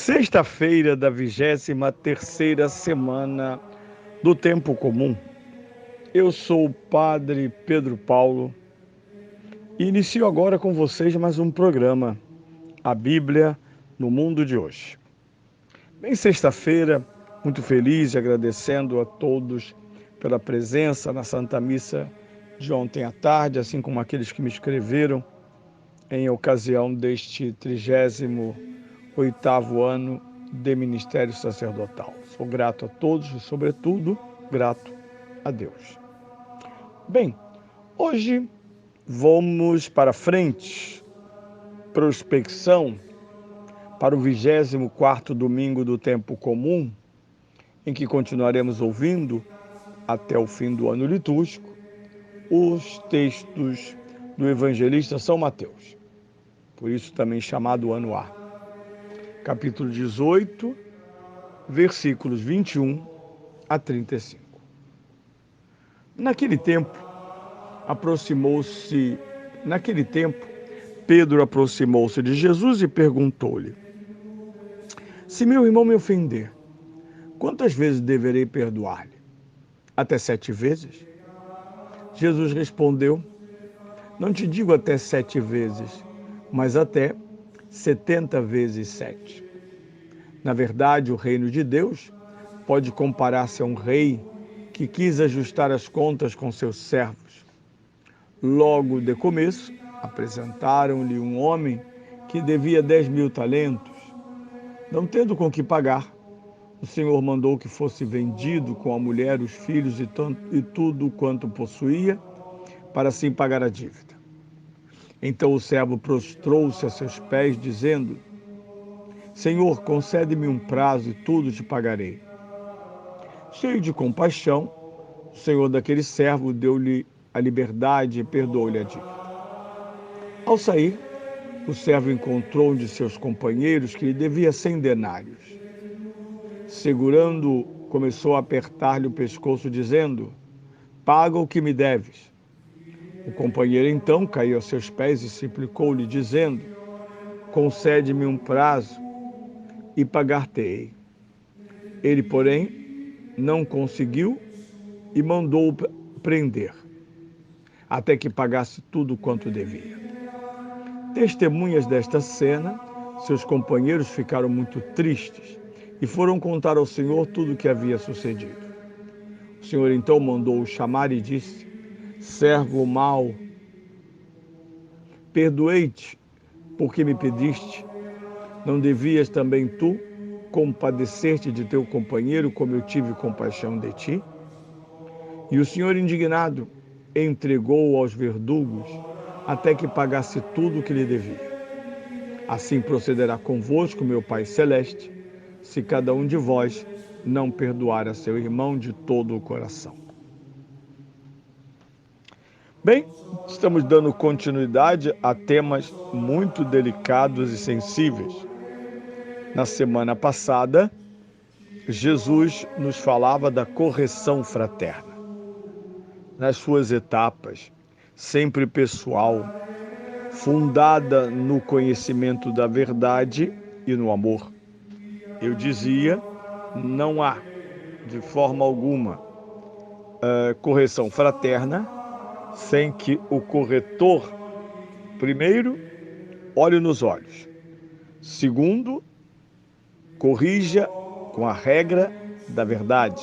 Sexta-feira da 23ª semana do Tempo Comum. Eu sou o Padre Pedro Paulo e inicio agora com vocês mais um programa, A Bíblia no Mundo de Hoje. Bem, sexta-feira, muito feliz e agradecendo a todos pela presença na Santa Missa de ontem à tarde, assim como aqueles que me escreveram em ocasião deste 38º ano de ministério sacerdotal. Sou grato a todos e, sobretudo, grato a Deus. Bem, hoje vamos para frente, prospecção para o 24º domingo do Tempo Comum, em que continuaremos ouvindo, até o fim do ano litúrgico, os textos do evangelista São Mateus, por isso também chamado Ano A. Capítulo 18, versículos 21 a 35. Naquele tempo, Pedro aproximou-se de Jesus e perguntou-lhe: Se meu irmão me ofender, quantas vezes deverei perdoar-lhe? Até 7 vezes? Jesus respondeu: Não te digo até 7 vezes, mas até 70 vezes 7. Na verdade, o reino de Deus pode comparar-se a um rei que quis ajustar as contas com seus servos. Logo de começo, apresentaram-lhe um homem que devia 10.000 talentos. Não tendo com que pagar, o Senhor mandou que fosse vendido com a mulher, os filhos e tudo quanto possuía, para assim pagar a dívida. Então o servo prostrou-se a seus pés, dizendo: Senhor, concede-me um prazo e tudo te pagarei. Cheio de compaixão, o senhor daquele servo deu-lhe a liberdade e perdoou-lhe a dívida. Ao sair, o servo encontrou um de seus companheiros que lhe devia 100 denários. Segurando-o, começou a apertar-lhe o pescoço, dizendo: Paga o que me deves. O companheiro então caiu a seus pés e suplicou-lhe, dizendo: Concede-me um prazo e pagar-te-ei. Ele, porém, não conseguiu e mandou-o prender, até que pagasse tudo quanto devia. Testemunhas desta cena, seus companheiros ficaram muito tristes e foram contar ao Senhor tudo o que havia sucedido. O Senhor então mandou-o chamar e disse: Servo mau, perdoei-te porque me pediste. Não devias também tu compadecer-te de teu companheiro como eu tive compaixão de ti? E o Senhor, indignado, entregou-o aos verdugos até que pagasse tudo o que lhe devia. Assim procederá convosco, meu Pai Celeste, se cada um de vós não perdoar a seu irmão de todo o coração. Bem, estamos dando continuidade a temas muito delicados e sensíveis. Na semana passada, Jesus nos falava da correção fraterna. Nas suas etapas, sempre pessoal, fundada no conhecimento da verdade e no amor. Eu dizia, não há, de forma alguma, correção fraterna sem que o corretor, primeiro, olhe nos olhos. Segundo, corrija com a regra da verdade.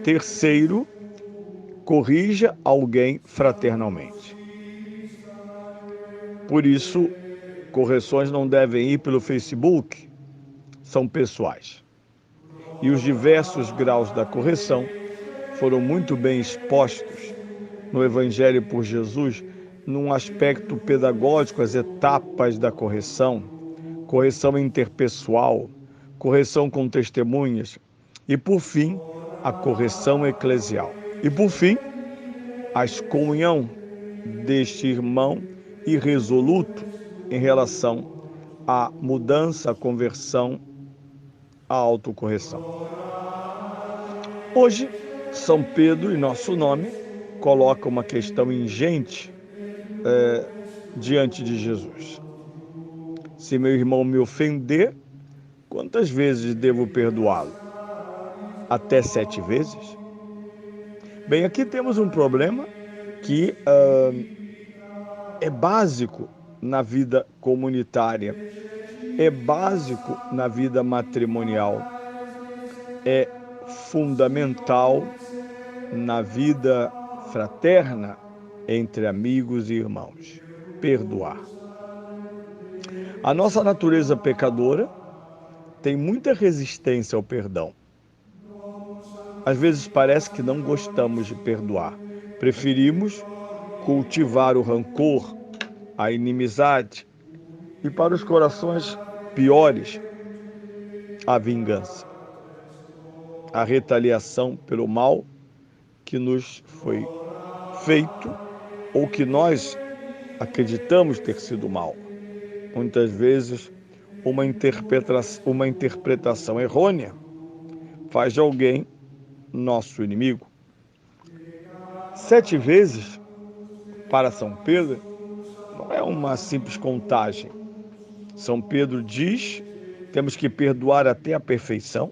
Terceiro, corrija alguém fraternalmente. Por isso, correções não devem ir pelo Facebook, são pessoais. E os diversos graus da correção foram muito bem expostos no Evangelho por Jesus, num aspecto pedagógico, as etapas da correção, correção interpessoal, correção com testemunhas e, por fim, a correção eclesial. E, por fim, a excomunhão deste irmão irresoluto em relação à mudança, à conversão, à autocorreção. Hoje, São Pedro, em nosso nome, coloca uma questão ingente diante de Jesus. Se meu irmão me ofender, Quantas vezes devo perdoá-lo? Até 7 vezes? Bem, aqui temos um problema que é básico na vida comunitária, é básico na vida matrimonial, é fundamental na vida fraterna entre amigos e irmãos. Perdoar. A nossa natureza pecadora tem muita resistência ao perdão. Às vezes parece que não gostamos de perdoar. Preferimos cultivar o rancor, a inimizade e, para os corações piores, a vingança, a retaliação pelo mal que nos foi feito ou que nós acreditamos ter sido mal. Muitas vezes, uma interpretação errônea faz de alguém nosso inimigo. 7 vezes, para São Pedro, não é uma simples contagem. São Pedro diz, temos que perdoar até a perfeição,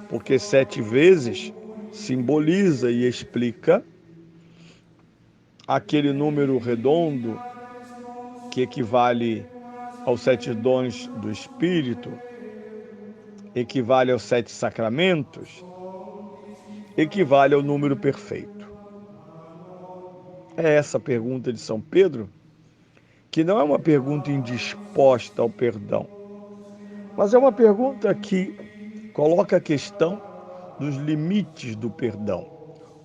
porque 7 vezes simboliza e explica aquele número redondo que equivale aos 7 dons do Espírito, equivale aos 7 sacramentos, equivale ao número perfeito. É essa a pergunta de São Pedro, que não é uma pergunta indisposta ao perdão, mas é uma pergunta que coloca a questão dos limites do perdão,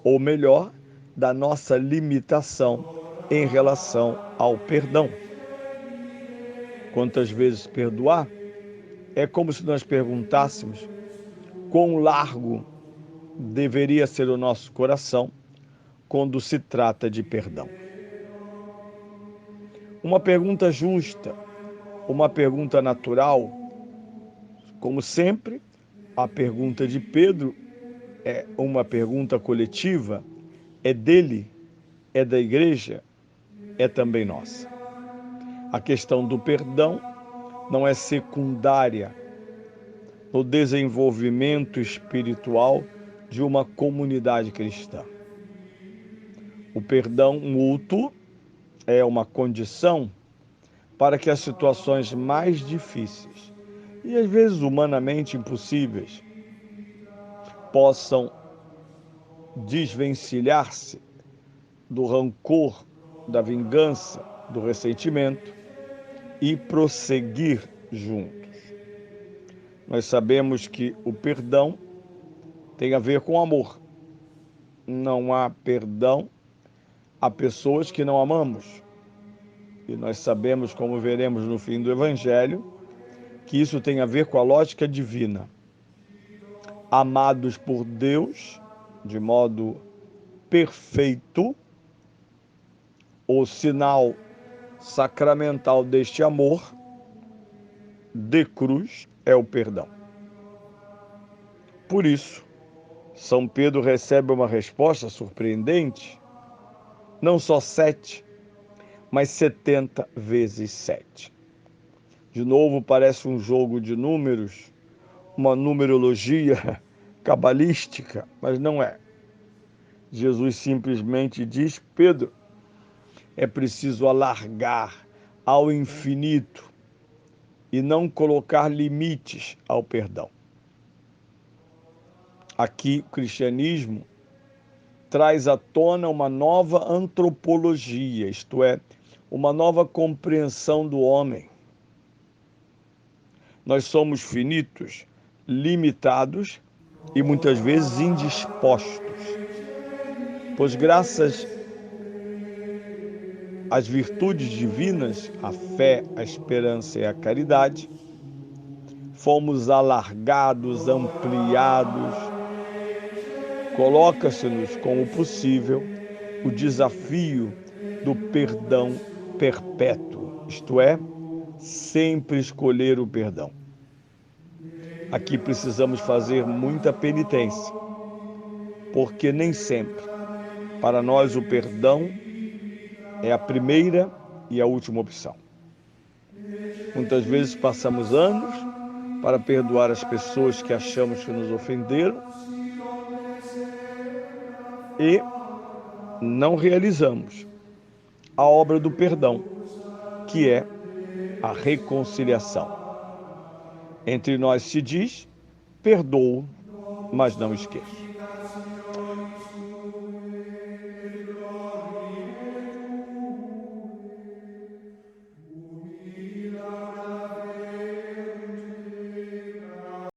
ou melhor, da nossa limitação em relação ao perdão. Quantas vezes perdoar? É como se nós perguntássemos quão largo deveria ser o nosso coração quando se trata de perdão. Uma pergunta justa, uma pergunta natural. Como sempre, a pergunta de Pedro é uma pergunta coletiva, é dele, é da igreja, é também nossa. A questão do perdão não é secundária no desenvolvimento espiritual de uma comunidade cristã. O perdão mútuo é uma condição para que as situações mais difíceis e às vezes humanamente impossíveis possam desvencilhar-se do rancor, da vingança, do ressentimento e prosseguir juntos. Nós sabemos que o perdão tem a ver com amor. Não há perdão a pessoas que não amamos. E nós sabemos, como veremos no fim do Evangelho, que isso tem a ver com a lógica divina. Amados por Deus de modo perfeito, o sinal sacramental deste amor de cruz é o perdão. Por isso, São Pedro recebe uma resposta surpreendente, não só 7, mas 70 vezes 7. De novo, parece um jogo de números, uma numerologia cabalística, mas não é. Jesus simplesmente diz: Pedro, é preciso alargar ao infinito e não colocar limites ao perdão. Aqui, o cristianismo traz à tona uma nova antropologia, isto é, uma nova compreensão do homem. Nós somos finitos, limitados e muitas vezes indispostos, pois graças às virtudes divinas, a fé, a esperança e a caridade, fomos alargados, ampliados. Coloca-se-nos como possível o desafio do perdão perpétuo, isto é, sempre escolher o perdão. Aqui precisamos fazer muita penitência, porque nem sempre, para nós, o perdão é a primeira e a última opção. Muitas vezes passamos anos para perdoar as pessoas que achamos que nos ofenderam e não realizamos a obra do perdão, que é a reconciliação. Entre nós se diz: perdoo, mas não esqueço.